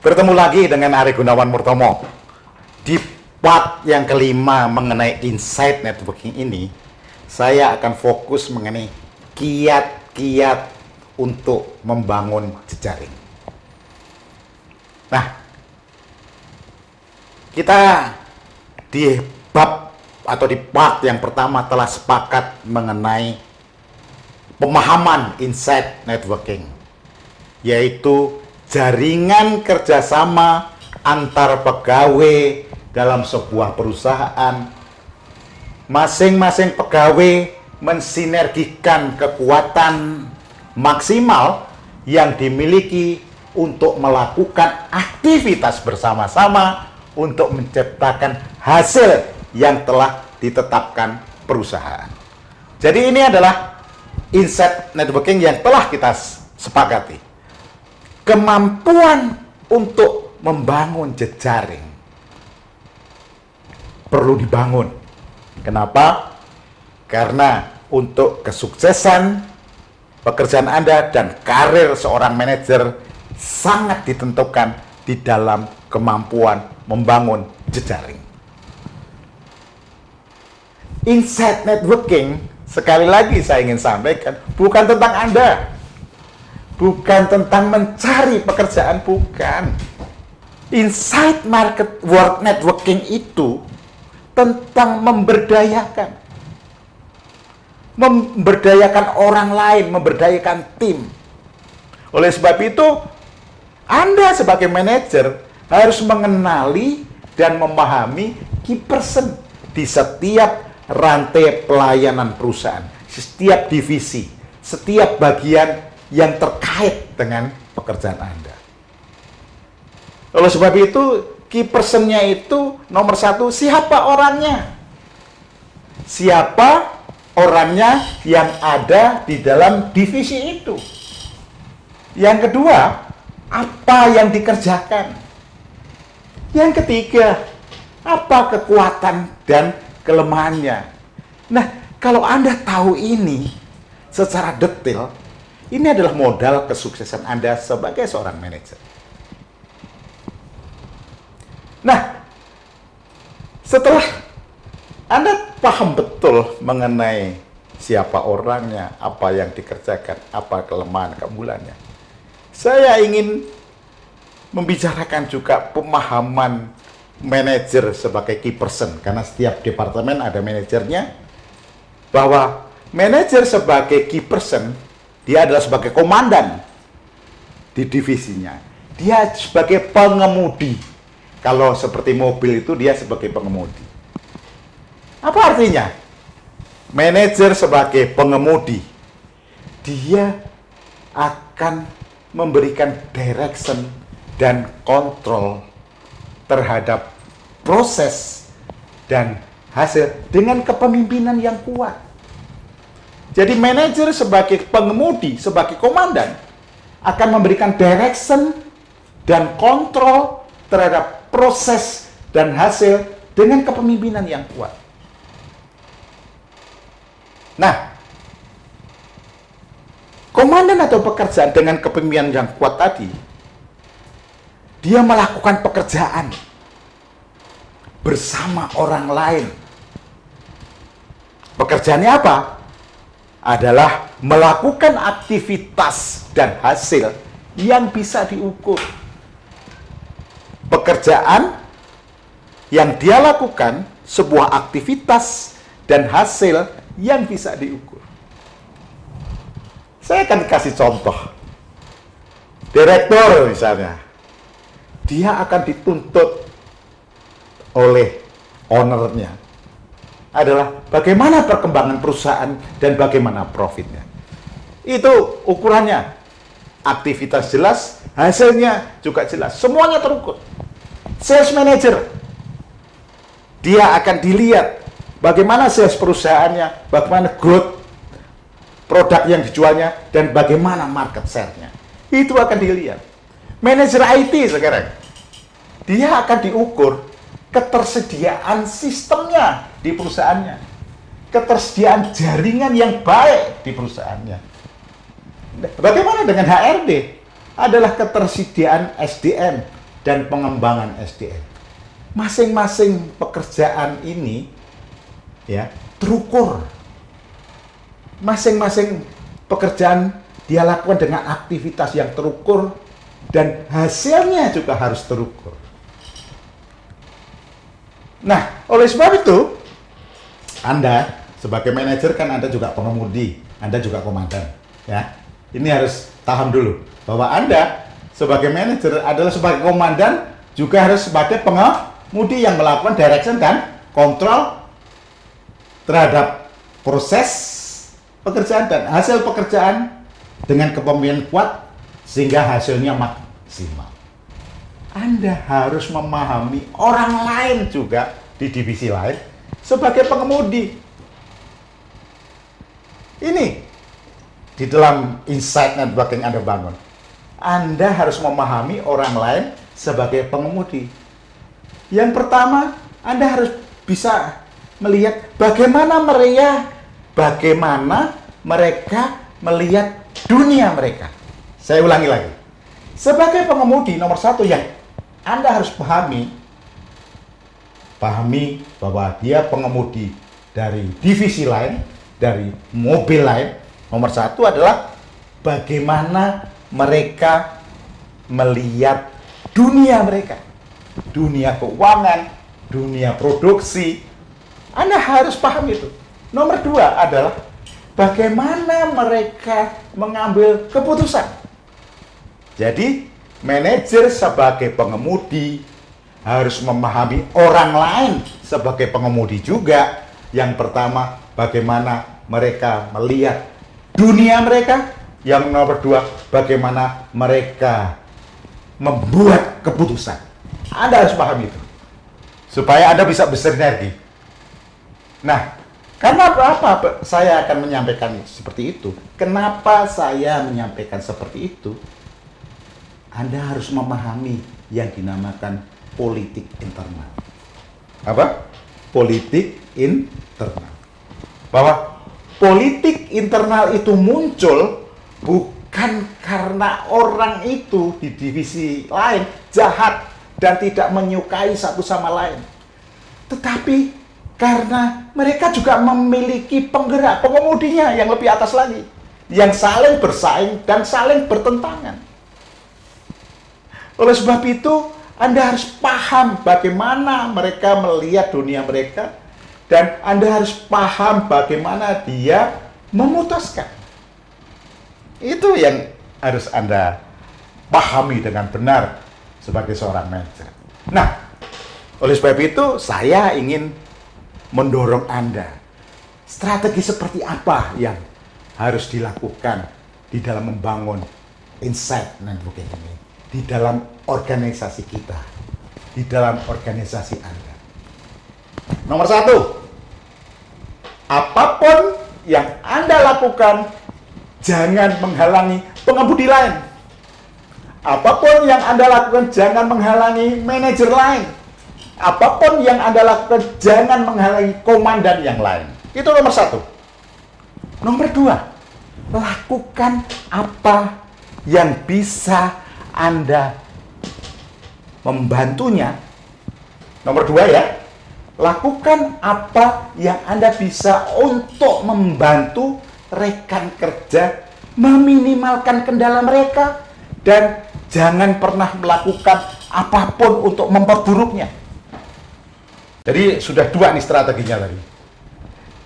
Bertemu lagi dengan Ari Gunawan Murtomo. Di part yang kelima mengenai insight networking ini, saya akan fokus mengenai kiat-kiat untuk membangun jejaring. Nah, kita di bab atau di part yang pertama telah sepakat mengenai pemahaman insight networking, yaitu jaringan kerjasama antar pegawai dalam sebuah perusahaan. Masing-masing pegawai mensinergikan kekuatan maksimal yang dimiliki untuk melakukan aktivitas bersama-sama untuk menciptakan hasil yang telah ditetapkan perusahaan. Jadi ini adalah insight networking yang telah kita sepakati. Kemampuan untuk membangun jejaring perlu dibangun. Kenapa? Karena untuk kesuksesan pekerjaan Anda dan karir seorang manajer sangat ditentukan di dalam kemampuan membangun jejaring. Insight networking, sekali lagi saya ingin sampaikan, bukan tentang Anda. Bukan tentang mencari pekerjaan, bukan. Insight market work networking itu tentang memberdayakan. Memberdayakan orang lain, memberdayakan tim. Oleh sebab itu, Anda sebagai manajer harus mengenali dan memahami key person di setiap rantai pelayanan perusahaan, setiap divisi, setiap bagian yang terkait dengan pekerjaan Anda. Oleh sebab itu, key person-nya itu nomor satu, siapa orangnya? Siapa orangnya yang ada di dalam divisi itu? Yang kedua, apa yang dikerjakan? Yang ketiga, apa kekuatan dan kelemahannya? Nah, kalau Anda tahu ini secara detail, ini adalah modal kesuksesan Anda sebagai seorang manajer. Nah, setelah Anda paham betul mengenai siapa orangnya, apa yang dikerjakan, apa kelemahan keunggulannya, saya ingin membicarakan juga pemahaman manajer sebagai key person, karena setiap departemen ada manajernya, bahwa manajer sebagai key person, dia adalah sebagai komandan di divisinya. Dia sebagai pengemudi. Kalau seperti mobil itu dia sebagai pengemudi. Apa artinya? Manajer sebagai pengemudi, dia akan memberikan direction dan kontrol terhadap proses dan hasil dengan kepemimpinan yang kuat. Jadi manajer sebagai pengemudi, sebagai komandan, akan memberikan direction dan kontrol terhadap proses dan hasil dengan kepemimpinan yang kuat. Nah, komandan atau pekerjaan dengan kepemimpinan yang kuat tadi, dia melakukan pekerjaan bersama orang lain. Pekerjaannya apa? Adalah melakukan aktivitas dan hasil yang bisa diukur. Pekerjaan yang dia lakukan, sebuah aktivitas dan hasil yang bisa diukur. Saya akan kasih contoh. Direktur misalnya, dia akan dituntut oleh ownernya adalah bagaimana perkembangan perusahaan dan bagaimana profitnya. Itu ukurannya. Aktivitas jelas, hasilnya juga jelas. Semuanya terukur. Sales manager, dia akan dilihat bagaimana sales perusahaannya, bagaimana growth produk yang dijualnya, dan bagaimana market share-nya. Itu akan dilihat. Manajer IT sekarang, dia akan diukur ketersediaan sistemnya di perusahaannya, ketersediaan jaringan yang baik di perusahaannya. Bagaimana dengan HRD? Adalah ketersediaan SDM, dan pengembangan SDM. Masing-masing pekerjaan ini ya terukur. Masing-masing pekerjaan dia lakukan dengan aktivitas yang terukur dan hasilnya juga harus terukur. Nah, oleh sebab itu, Anda sebagai manajer kan Anda juga pengemudi, Anda juga komandan, ya. Ini harus paham dulu bahwa Anda sebagai manajer adalah sebagai komandan juga harus sebagai pengemudi yang melakukan direction dan kontrol terhadap proses pekerjaan dan hasil pekerjaan dengan kepemimpinan kuat sehingga hasilnya maksimal. Anda harus memahami orang lain juga di divisi lain sebagai pengemudi. Ini di dalam insight network yang Anda bangun. Anda harus memahami orang lain sebagai pengemudi. Yang pertama, Anda harus bisa melihat bagaimana mereka melihat dunia mereka. Saya ulangi lagi. Sebagai pengemudi, nomor satu yang Anda harus pahami bahwa dia pengemudi dari divisi lain, dari mobil lain. Nomor satu adalah bagaimana mereka melihat dunia mereka, dunia keuangan, dunia produksi. Anda harus paham itu. Nomor dua adalah bagaimana mereka mengambil keputusan. Jadi, manajer sebagai pengemudi harus memahami orang lain sebagai pengemudi juga. Yang pertama, bagaimana mereka melihat dunia mereka. Yang nomor dua, bagaimana mereka membuat keputusan. Anda harus paham itu, supaya Anda bisa bersinergi. Nah, karena apa saya akan menyampaikan seperti itu? Kenapa saya menyampaikan seperti itu? Anda harus memahami yang dinamakan politik internal. Apa? Politik internal. Bahwa politik internal itu muncul bukan karena orang itu di divisi lain jahat dan tidak menyukai satu sama lain. Tetapi karena mereka juga memiliki penggerak pengemudinya yang lebih atas lagi, yang saling bersaing dan saling bertentangan. Oleh sebab itu, Anda harus paham bagaimana mereka melihat dunia mereka, dan Anda harus paham bagaimana dia memutuskan. Itu yang harus Anda pahami dengan benar sebagai seorang manajer. Nah, oleh sebab itu, saya ingin mendorong Anda. Strategi seperti apa yang harus dilakukan di dalam membangun insight networking ini? Di dalam organisasi kita, di dalam organisasi Anda. Nomor satu, apapun yang Anda lakukan, jangan menghalangi pengemudi lain. Apapun yang Anda lakukan, jangan menghalangi manajer lain. Apapun yang Anda lakukan, jangan menghalangi komandan yang lain. Itu nomor satu. Nomor dua, lakukan apa yang bisa Anda membantunya. Nomor dua ya, lakukan apa yang Anda bisa untuk membantu rekan kerja meminimalkan kendala mereka, dan jangan pernah melakukan apapun untuk memperburuknya. Jadi sudah dua nih strateginya tadi.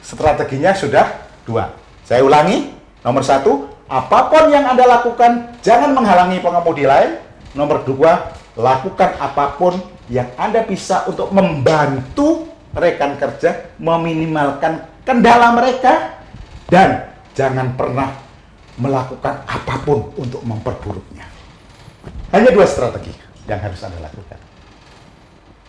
Strateginya sudah dua. Saya ulangi. Nomor satu, apapun yang Anda lakukan, jangan menghalangi pengemudi lain. Nomor dua, lakukan apapun yang Anda bisa untuk membantu rekan kerja meminimalkan kendala mereka, dan jangan pernah melakukan apapun untuk memperburuknya. Hanya dua strategi yang harus Anda lakukan.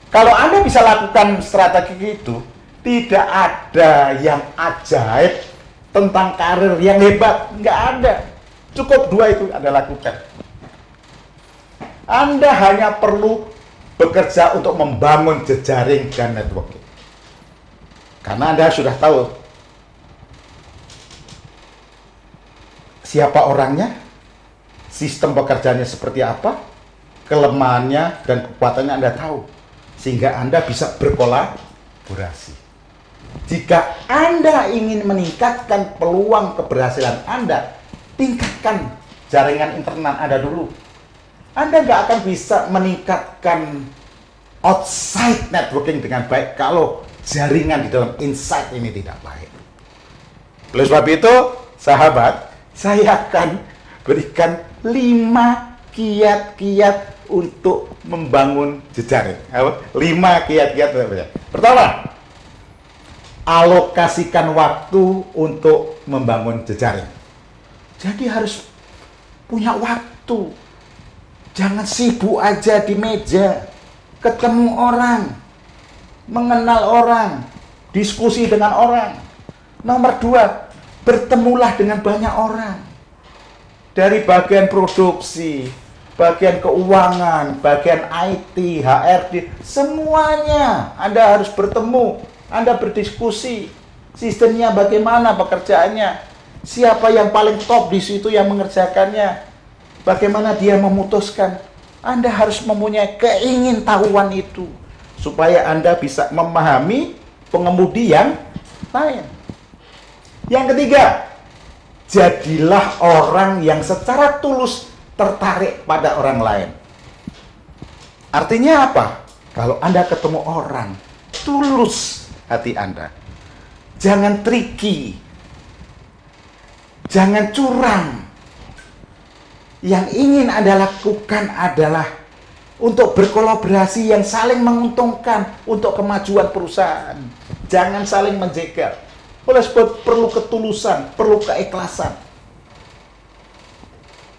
Kalau Anda bisa lakukan strategi itu, tidak ada yang ajaib tentang karir yang hebat. Nggak ada. Cukup dua itu Anda lakukan. Anda hanya perlu bekerja untuk membangun jejaring dan networking. Karena Anda sudah tahu siapa orangnya, sistem pekerjaannya seperti apa, kelemahannya dan kekuatannya Anda tahu, sehingga Anda bisa berkolaborasi. Jika Anda ingin meningkatkan peluang keberhasilan Anda, tingkatkan jaringan internal Anda dulu. Anda nggak akan bisa meningkatkan outside networking dengan baik kalau jaringan di dalam inside ini tidak baik. Oleh sebab itu, sahabat, saya akan berikan 5 kiat-kiat untuk membangun jejaring. 5 kiat-kiat. Pertama, alokasikan waktu untuk membangun jejaring. Jadi harus punya waktu. Jangan sibuk aja di meja, ketemu orang, mengenal orang, diskusi dengan orang. Nomor 2, bertemulah dengan banyak orang. Dari bagian produksi, bagian keuangan, bagian IT, HRD, semuanya Anda harus bertemu, Anda berdiskusi. Sistemnya bagaimana pekerjaannya, siapa yang paling top di situ yang mengerjakannya, bagaimana dia memutuskan. Anda harus mempunyai keingintahuan itu supaya Anda bisa memahami pengemudi yang lain. Yang ketiga, jadilah orang yang secara tulus tertarik pada orang lain. Artinya apa? Kalau Anda ketemu orang, tulus hati Anda. Jangan tricky, jangan curang. Yang ingin Anda lakukan adalah untuk berkolaborasi yang saling menguntungkan untuk kemajuan perusahaan. Jangan saling menjegal. Oleh sebab perlu ketulusan, perlu keikhlasan.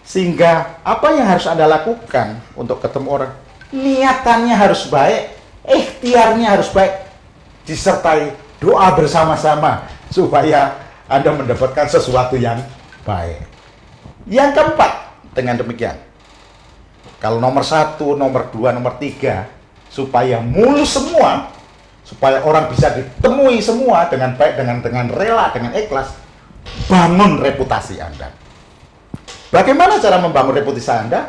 Sehingga apa yang harus Anda lakukan untuk ketemu orang? Niatannya harus baik, ikhtiarnya harus baik, disertai doa bersama-sama supaya Anda mendapatkan sesuatu yang baik. Yang keempat, dengan demikian, kalau nomor 1, nomor 2, nomor 3, supaya mulus semua, supaya orang bisa ditemui semua dengan baik, dengan rela, dengan ikhlas, bangun reputasi Anda. Bagaimana cara membangun reputasi Anda?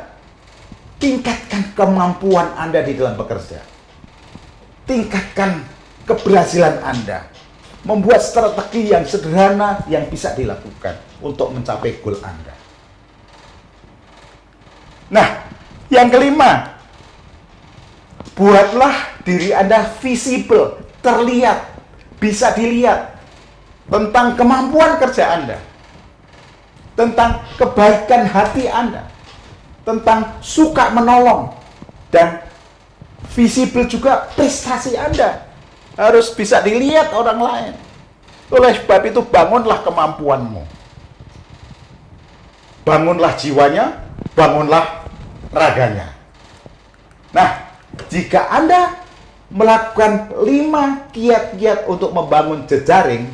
Tingkatkan kemampuan Anda di dalam bekerja. Tingkatkan keberhasilan Anda. Membuat strategi yang sederhana yang bisa dilakukan untuk mencapai goal Anda. Nah, yang kelima, buatlah diri Anda visible, terlihat, bisa dilihat tentang kemampuan kerja Anda, tentang kebaikan hati Anda, tentang suka menolong, dan visible juga prestasi Anda. Harus bisa dilihat orang lain. Oleh sebab itu, bangunlah kemampuanmu. Bangunlah jiwanya, bangunlah raganya. Nah, jika Anda melakukan 5 kiat-kiat untuk membangun jejaring,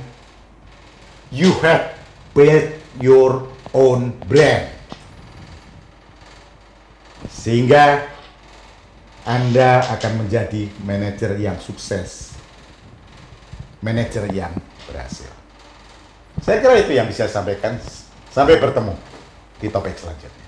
you have built your own brand. Sehingga Anda akan menjadi manajer yang sukses, manajer yang berhasil. Saya kira itu yang bisa saya sampaikan. Sampai bertemu di topik selanjutnya.